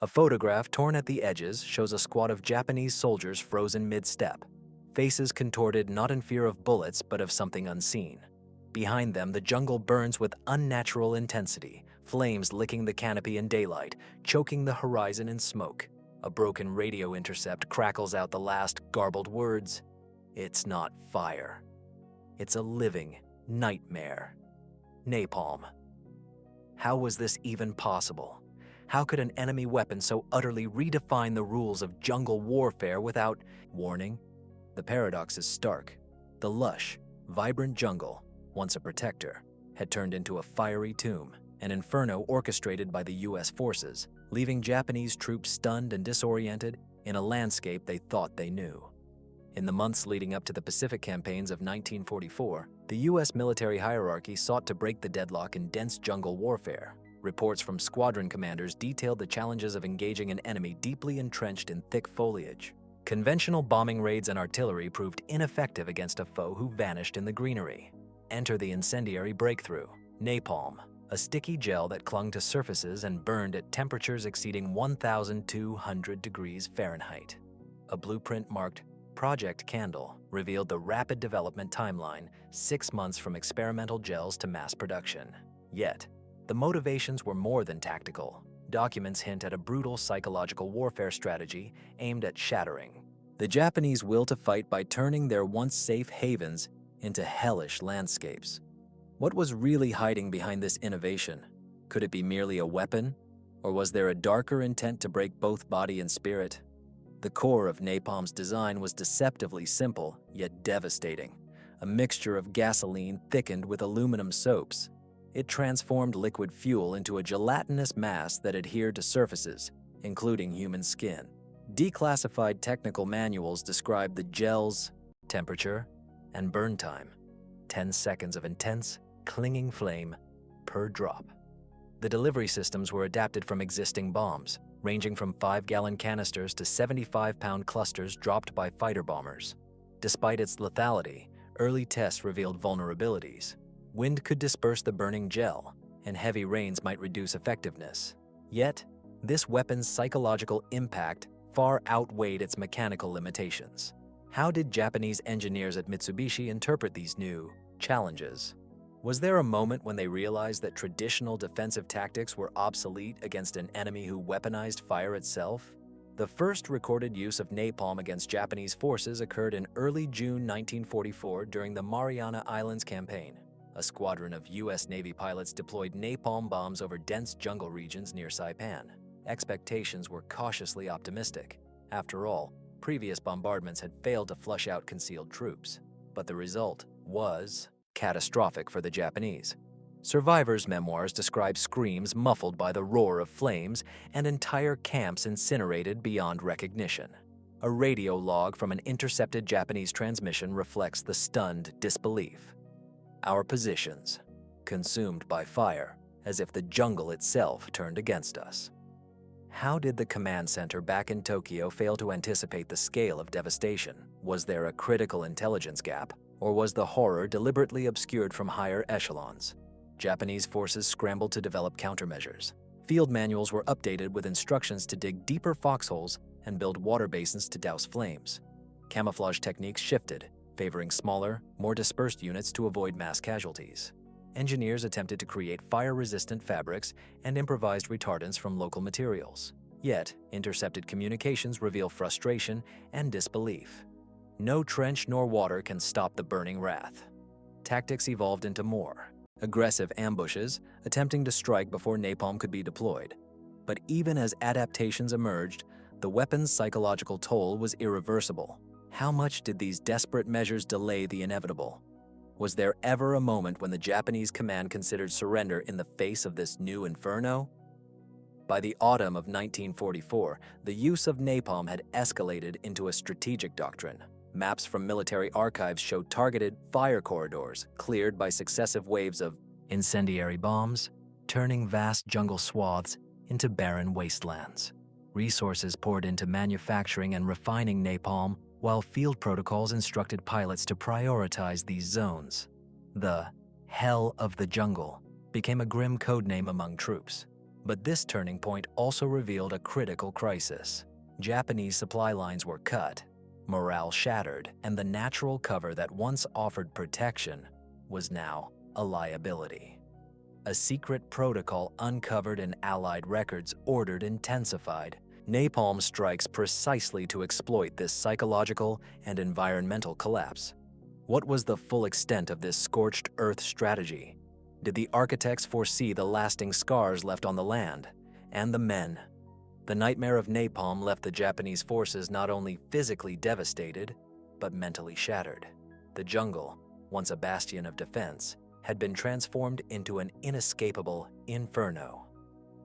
A photograph torn at the edges shows a squad of Japanese soldiers frozen mid-step, faces contorted not in fear of bullets but of something unseen. Behind them, the jungle burns with unnatural intensity, flames licking the canopy in daylight, choking the horizon in smoke. A broken radio intercept crackles out the last garbled words. It's not fire. It's a living nightmare. Napalm. How was this even possible? How could an enemy weapon so utterly redefine the rules of jungle warfare without warning? The paradox is stark. The lush, vibrant jungle, once a protector, had turned into a fiery tomb, an inferno orchestrated by the US forces, leaving Japanese troops stunned and disoriented in a landscape they thought they knew. In the months leading up to the Pacific campaigns of 1944, the US military hierarchy sought to break the deadlock in dense jungle warfare. Reports from squadron commanders detailed the challenges of engaging an enemy deeply entrenched in thick foliage. Conventional bombing raids and artillery proved ineffective against a foe who vanished in the greenery. Enter the incendiary breakthrough, napalm, a sticky gel that clung to surfaces and burned at temperatures exceeding 1,200 degrees Fahrenheit. A blueprint marked Project Candle revealed the rapid development timeline, 6 months from experimental gels to mass production. Yet, the motivations were more than tactical. Documents hint at a brutal psychological warfare strategy aimed at shattering the Japanese will to fight by turning their once safe havens into hellish landscapes. What was really hiding behind this innovation? Could it be merely a weapon? Or was there a darker intent to break both body and spirit? The core of napalm's design was deceptively simple, yet devastating. A mixture of gasoline thickened with aluminum soaps. It transformed liquid fuel into a gelatinous mass that adhered to surfaces, including human skin. Declassified technical manuals describe the gel's temperature and burn time, 10 seconds of intense, clinging flame per drop. The delivery systems were adapted from existing bombs, ranging from 5-gallon canisters to 75-pound clusters dropped by fighter bombers. Despite its lethality, early tests revealed vulnerabilities. Wind could disperse the burning gel, and heavy rains might reduce effectiveness. Yet, this weapon's psychological impact far outweighed its mechanical limitations. How did Japanese engineers at Mitsubishi interpret these new challenges? Was there a moment when they realized that traditional defensive tactics were obsolete against an enemy who weaponized fire itself? The first recorded use of napalm against Japanese forces occurred in early June 1944 during the Mariana Islands campaign. A squadron of US Navy pilots deployed napalm bombs over dense jungle regions near Saipan. Expectations were cautiously optimistic. After all, previous bombardments had failed to flush out concealed troops. But the result was catastrophic for the Japanese. Survivors' memoirs describe screams muffled by the roar of flames and entire camps incinerated beyond recognition. A radio log from an intercepted Japanese transmission reflects the stunned disbelief. Our positions, consumed by fire, as if the jungle itself turned against us. How did the command center back in Tokyo fail to anticipate the scale of devastation? Was there a critical intelligence gap, or was the horror deliberately obscured from higher echelons? Japanese forces scrambled to develop countermeasures. Field manuals were updated with instructions to dig deeper foxholes and build water basins to douse flames. Camouflage techniques shifted, favoring smaller, more dispersed units to avoid mass casualties. Engineers attempted to create fire-resistant fabrics and improvised retardants from local materials. Yet, intercepted communications reveal frustration and disbelief. No trench nor water can stop the burning wrath. Tactics evolved into more aggressive ambushes, attempting to strike before napalm could be deployed. But even as adaptations emerged, the weapon's psychological toll was irreversible. How much did these desperate measures delay the inevitable? Was there ever a moment when the Japanese command considered surrender in the face of this new inferno? By the autumn of 1944, the use of napalm had escalated into a strategic doctrine. Maps from military archives showed targeted fire corridors cleared by successive waves of incendiary bombs, turning vast jungle swaths into barren wastelands. Resources poured into manufacturing and refining napalm, while field protocols instructed pilots to prioritize these zones. The Hell of the Jungle became a grim codename among troops. But this turning point also revealed a critical crisis. Japanese supply lines were cut, morale shattered, and the natural cover that once offered protection was now a liability. A secret protocol uncovered in Allied records ordered intensified napalm strikes precisely to exploit this psychological and environmental collapse. What was the full extent of this scorched earth strategy? Did the architects foresee the lasting scars left on the land and the men? The nightmare of napalm left the Japanese forces not only physically devastated, but mentally shattered. The jungle, once a bastion of defense, had been transformed into an inescapable inferno,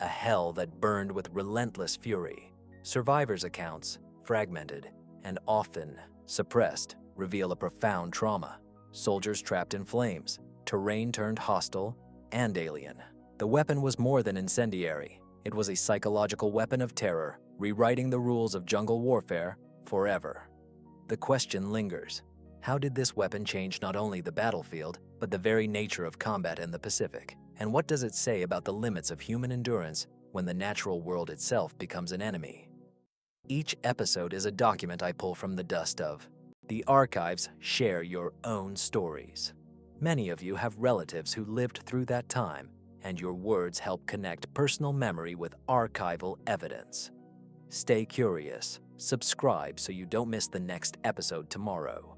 a hell that burned with relentless fury. Survivors' accounts, fragmented and often suppressed, reveal a profound trauma. Soldiers trapped in flames, terrain turned hostile and alien. The weapon was more than incendiary. It was a psychological weapon of terror, rewriting the rules of jungle warfare forever. The question lingers: how did this weapon change not only the battlefield, but the very nature of combat in the Pacific? And what does it say about the limits of human endurance when the natural world itself becomes an enemy? Each episode is a document I pull from the dust of the archives. Share your own stories. Many of you have relatives who lived through that time, and your words help connect personal memory with archival evidence. Stay curious. Subscribe so you don't miss the next episode tomorrow.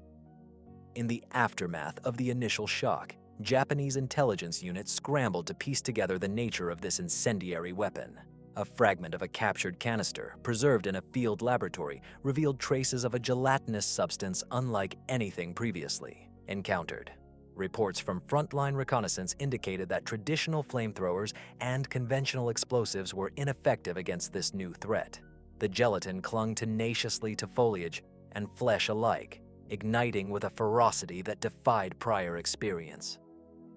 In the aftermath of the initial shock, Japanese intelligence units scrambled to piece together the nature of this incendiary weapon. A fragment of a captured canister, preserved in a field laboratory, revealed traces of a gelatinous substance unlike anything previously encountered. Reports from frontline reconnaissance indicated that traditional flamethrowers and conventional explosives were ineffective against this new threat. The gelatin clung tenaciously to foliage and flesh alike, igniting with a ferocity that defied prior experience.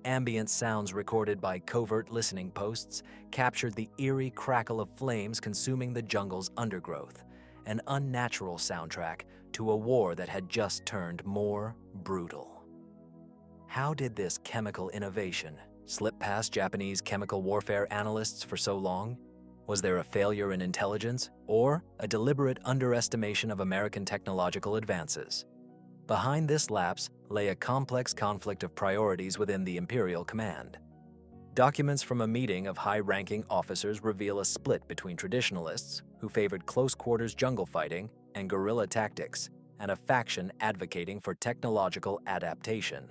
Ambient sounds recorded by covert listening posts captured the eerie crackle of flames consuming the jungle's undergrowth, an unnatural soundtrack to a war that had just turned more brutal. How did this chemical innovation slip past Japanese chemical warfare analysts for so long? Was there a failure in intelligence or a deliberate underestimation of American technological advances? Behind this lapse lay a complex conflict of priorities within the Imperial Command. Documents from a meeting of high-ranking officers reveal a split between traditionalists, who favored close-quarters jungle fighting and guerrilla tactics, and a faction advocating for technological adaptation.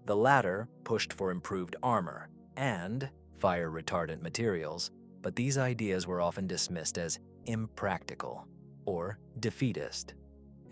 The latter pushed for improved armor and fire-retardant materials, but these ideas were often dismissed as impractical or defeatist.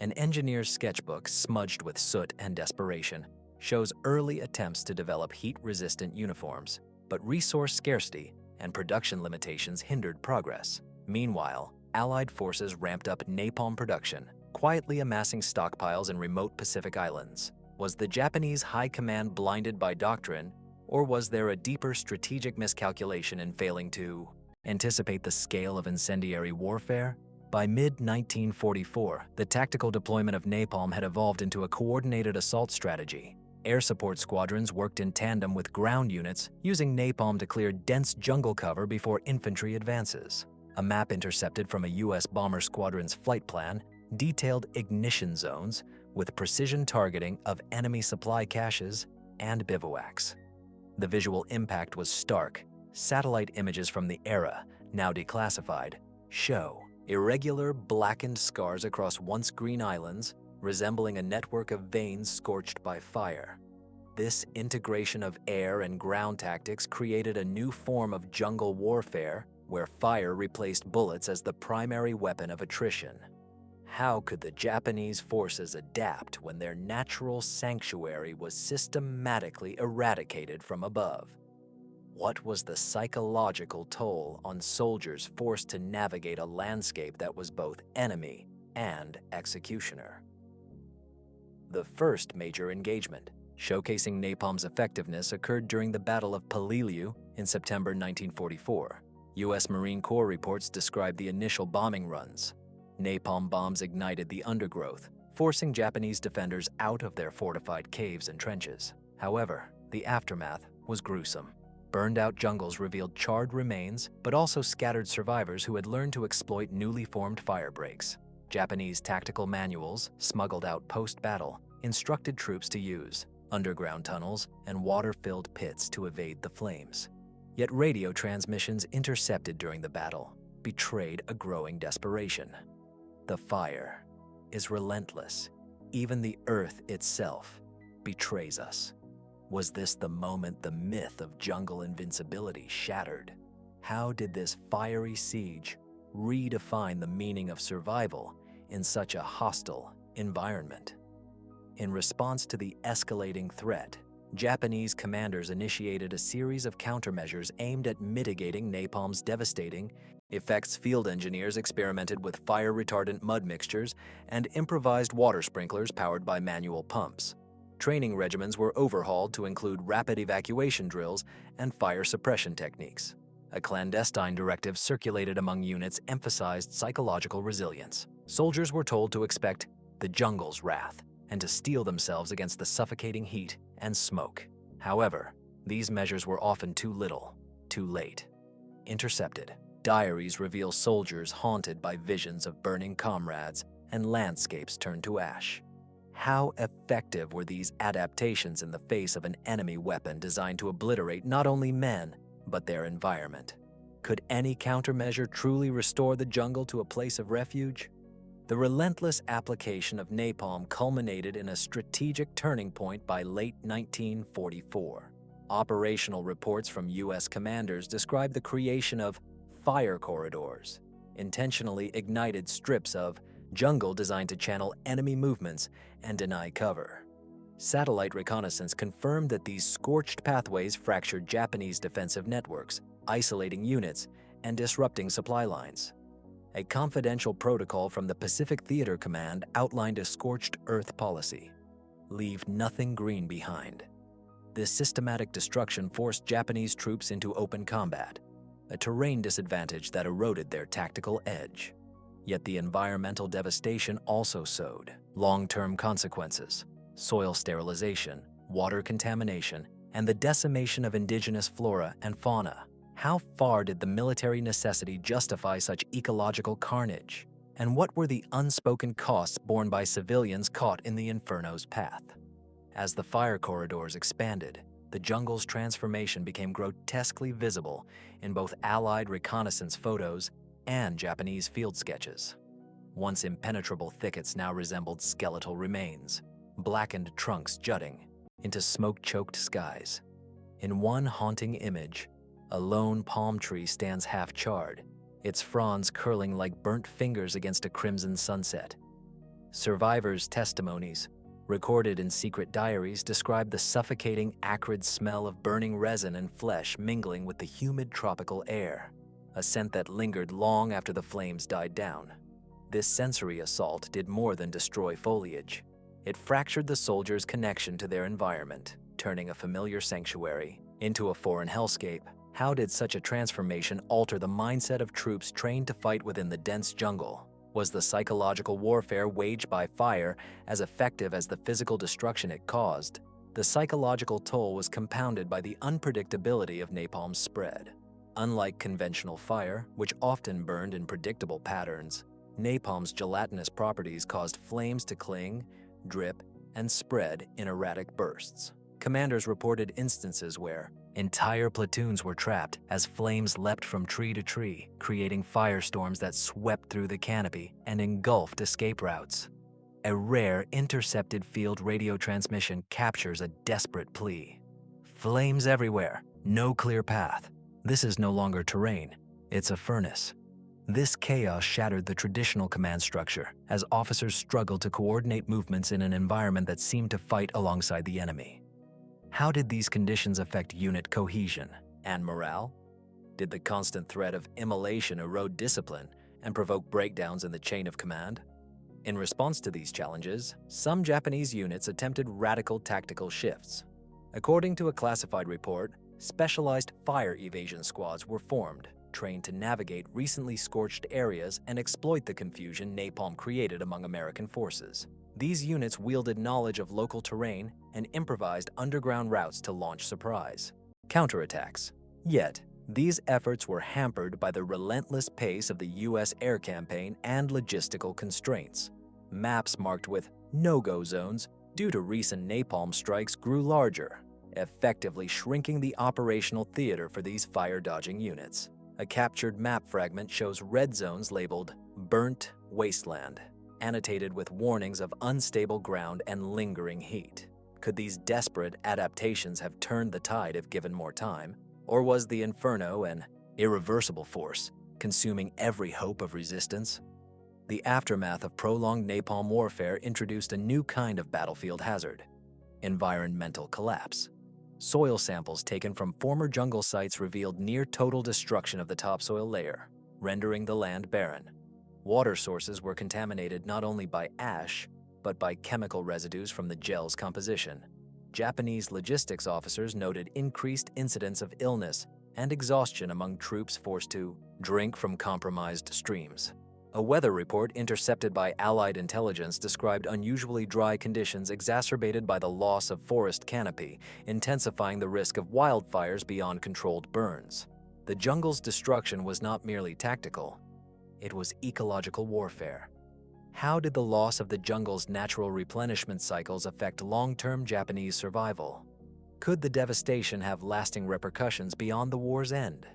An engineer's sketchbook, smudged with soot and desperation, shows early attempts to develop heat-resistant uniforms, but resource scarcity and production limitations hindered progress. Meanwhile, Allied forces ramped up napalm production, quietly amassing stockpiles in remote Pacific islands. Was the Japanese high command blinded by doctrine, or was there a deeper strategic miscalculation in failing to anticipate the scale of incendiary warfare? By mid-1944, the tactical deployment of napalm had evolved into a coordinated assault strategy. Air support squadrons worked in tandem with ground units, using napalm to clear dense jungle cover before infantry advances. A map intercepted from a U.S. bomber squadron's flight plan detailed ignition zones with precision targeting of enemy supply caches and bivouacs. The visual impact was stark. Satellite images from the era, now declassified, show irregular blackened scars across once green islands, resembling a network of veins scorched by fire. This integration of air and ground tactics created a new form of jungle warfare where fire replaced bullets as the primary weapon of attrition. How could the Japanese forces adapt when their natural sanctuary was systematically eradicated from above? What was the psychological toll on soldiers forced to navigate a landscape that was both enemy and executioner? The first major engagement, showcasing napalm's effectiveness, occurred during the Battle of Peleliu in September 1944. U.S. Marine Corps reports describe the initial bombing runs. Napalm bombs ignited the undergrowth, forcing Japanese defenders out of their fortified caves and trenches. However, the aftermath was gruesome. burned-out jungles revealed charred remains, but also scattered survivors who had learned to exploit newly formed fire breaks. Japanese tactical manuals, smuggled out post-battle, instructed troops to use underground tunnels and water-filled pits to evade the flames. Yet radio transmissions intercepted during the battle betrayed a growing desperation. The fire is relentless. Even the earth itself betrays us. Was this the moment the myth of jungle invincibility shattered? How did this fiery siege redefine the meaning of survival in such a hostile environment? In response to the escalating threat, Japanese commanders initiated a series of countermeasures aimed at mitigating napalm's devastating effects. Field engineers experimented with fire-retardant mud mixtures and improvised water sprinklers powered by manual pumps. Training regimens were overhauled to include rapid evacuation drills and fire suppression techniques. A clandestine directive circulated among units emphasized psychological resilience. Soldiers were told to expect the jungle's wrath and to steel themselves against the suffocating heat and smoke. However, these measures were often too little, too late. Intercepted. Diaries reveal soldiers haunted by visions of burning comrades and landscapes turned to ash. How effective were these adaptations in the face of an enemy weapon designed to obliterate not only men, but their environment? Could any countermeasure truly restore the jungle to a place of refuge? The relentless application of napalm culminated in a strategic turning point by late 1944. Operational reports from U.S. commanders describe the creation of fire corridors, intentionally ignited strips of jungle designed to channel enemy movements and deny cover. Satellite reconnaissance confirmed that these scorched pathways fractured Japanese defensive networks, isolating units and disrupting supply lines. A confidential protocol from the Pacific Theater Command outlined a scorched earth policy: leave nothing green behind. This systematic destruction forced Japanese troops into open combat, a terrain disadvantage that eroded their tactical edge. Yet the environmental devastation also sowed long-term consequences: soil sterilization, water contamination, and the decimation of indigenous flora and fauna. How far did the military necessity justify such ecological carnage? And what were the unspoken costs borne by civilians caught in the inferno's path? As the fire corridors expanded, the jungle's transformation became grotesquely visible in both Allied reconnaissance photos and Japanese field sketches. Once impenetrable thickets now resembled skeletal remains, blackened trunks jutting into smoke-choked skies. In one haunting image, a lone palm tree stands half-charred, its fronds curling like burnt fingers against a crimson sunset. Survivors' testimonies, recorded in secret diaries, describe the suffocating, acrid smell of burning resin and flesh mingling with the humid tropical air, a scent that lingered long after the flames died down. This sensory assault did more than destroy foliage. It fractured the soldiers' connection to their environment, turning a familiar sanctuary into a foreign hellscape. How did such a transformation alter the mindset of troops trained to fight within the dense jungle? Was the psychological warfare waged by fire as effective as the physical destruction it caused? The psychological toll was compounded by the unpredictability of napalm's spread. Unlike conventional fire, which often burned in predictable patterns, napalm's gelatinous properties caused flames to cling, drip, and spread in erratic bursts. Commanders reported instances where entire platoons were trapped as flames leapt from tree to tree, creating firestorms that swept through the canopy and engulfed escape routes. A rare intercepted field radio transmission captures a desperate plea. Flames everywhere, no clear path. This is no longer terrain, it's a furnace. This chaos shattered the traditional command structure as officers struggled to coordinate movements in an environment that seemed to fight alongside the enemy. How did these conditions affect unit cohesion and morale? Did the constant threat of immolation erode discipline and provoke breakdowns in the chain of command? In response to these challenges, some Japanese units attempted radical tactical shifts. According to a classified report, specialized fire evasion squads were formed, trained to navigate recently scorched areas and exploit the confusion napalm created among American forces. These units wielded knowledge of local terrain and improvised underground routes to launch surprise counterattacks. Yet, these efforts were hampered by the relentless pace of the U.S. air campaign and logistical constraints. Maps marked with no-go zones due to recent napalm strikes grew larger, effectively shrinking the operational theater for these fire-dodging units. A captured map fragment shows red zones labeled "Burnt Wasteland," annotated with warnings of unstable ground and lingering heat. Could these desperate adaptations have turned the tide if given more time? Or was the inferno an irreversible force, consuming every hope of resistance? The aftermath of prolonged napalm warfare introduced a new kind of battlefield hazard: environmental collapse. Soil samples taken from former jungle sites revealed near total destruction of the topsoil layer, rendering the land barren. Water sources were contaminated not only by ash, but by chemical residues from the gel's composition. Japanese logistics officers noted increased incidents of illness and exhaustion among troops forced to drink from compromised streams. A weather report intercepted by Allied intelligence described unusually dry conditions exacerbated by the loss of forest canopy, intensifying the risk of wildfires beyond controlled burns. The jungle's destruction was not merely tactical, it was ecological warfare. How did the loss of the jungle's natural replenishment cycles affect long-term Japanese survival? Could the devastation have lasting repercussions beyond the war's end?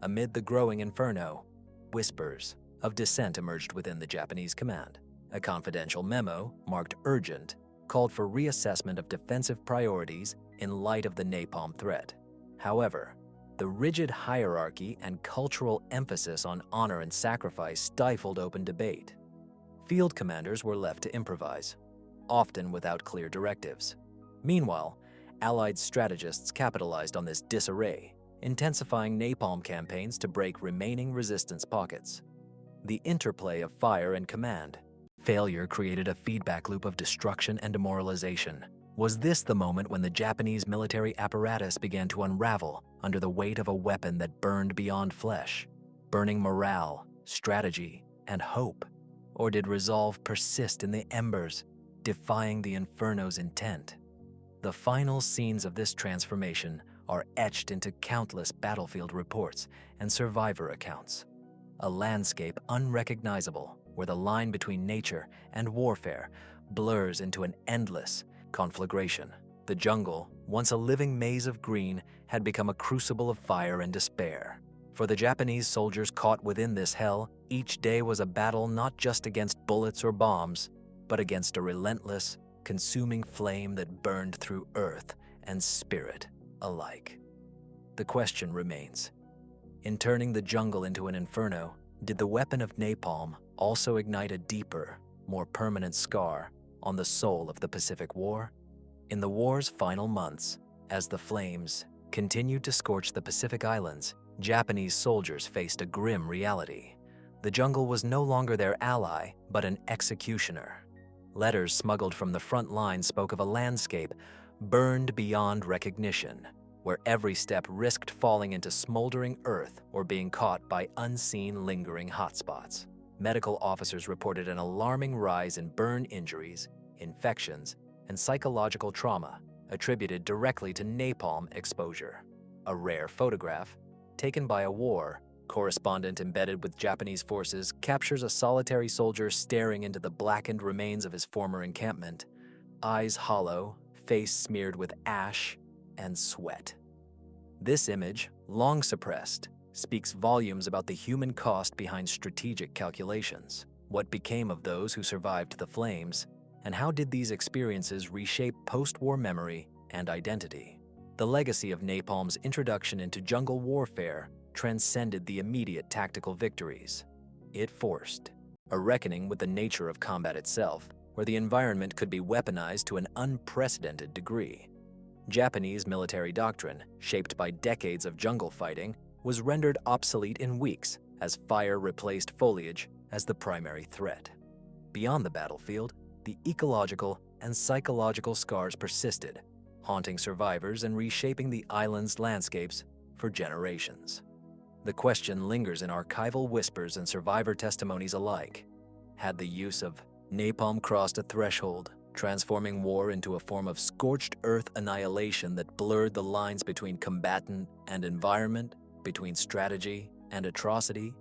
Amid the growing inferno, whispers of dissent emerged within the Japanese command. A confidential memo, marked urgent, called for reassessment of defensive priorities in light of the napalm threat. However, the rigid hierarchy and cultural emphasis on honor and sacrifice stifled open debate. Field commanders were left to improvise, often without clear directives. Meanwhile, Allied strategists capitalized on this disarray, intensifying napalm campaigns to break remaining resistance pockets. The interplay of fire and command. Failure created a feedback loop of destruction and demoralization. Was this the moment when the Japanese military apparatus began to unravel under the weight of a weapon that burned beyond flesh, burning morale, strategy, and hope? Or did resolve persist in the embers, defying the inferno's intent? The final scenes of this transformation are etched into countless battlefield reports and survivor accounts. A landscape unrecognizable where the line between nature and warfare blurs into an endless conflagration. The jungle, once a living maze of green, had become a crucible of fire and despair. For the Japanese soldiers caught within this hell, each day was a battle not just against bullets or bombs, but against a relentless, consuming flame that burned through earth and spirit alike. The question remains: in turning the jungle into an inferno, did the weapon of napalm also ignite a deeper, more permanent scar on the soul of the Pacific War? In the war's final months, as the flames continued to scorch the Pacific Islands, Japanese soldiers faced a grim reality. The jungle was no longer their ally, but an executioner. Letters smuggled from the front line spoke of a landscape burned beyond recognition, where every step risked falling into smoldering earth or being caught by unseen lingering hotspots. Medical officers reported an alarming rise in burn injuries, infections, and psychological trauma attributed directly to napalm exposure. A rare photograph, taken by a war correspondent embedded with Japanese forces, captures a solitary soldier staring into the blackened remains of his former encampment, eyes hollow, face smeared with ash and sweat. This image, long suppressed, speaks volumes about the human cost behind strategic calculations. What became of those who survived the flames, and how did these experiences reshape post-war memory and identity? The legacy of napalm's introduction into jungle warfare transcended the immediate tactical victories. It forced a reckoning with the nature of combat itself, where the environment could be weaponized to an unprecedented degree. Japanese military doctrine, shaped by decades of jungle fighting, was rendered obsolete in weeks as fire replaced foliage as the primary threat. Beyond the battlefield, the ecological and psychological scars persisted, haunting survivors and reshaping the island's landscapes for generations. The question lingers in archival whispers and survivor testimonies alike. Had the use of napalm crossed a threshold, transforming war into a form of scorched earth annihilation that blurred the lines between combatant and environment? between strategy and atrocity,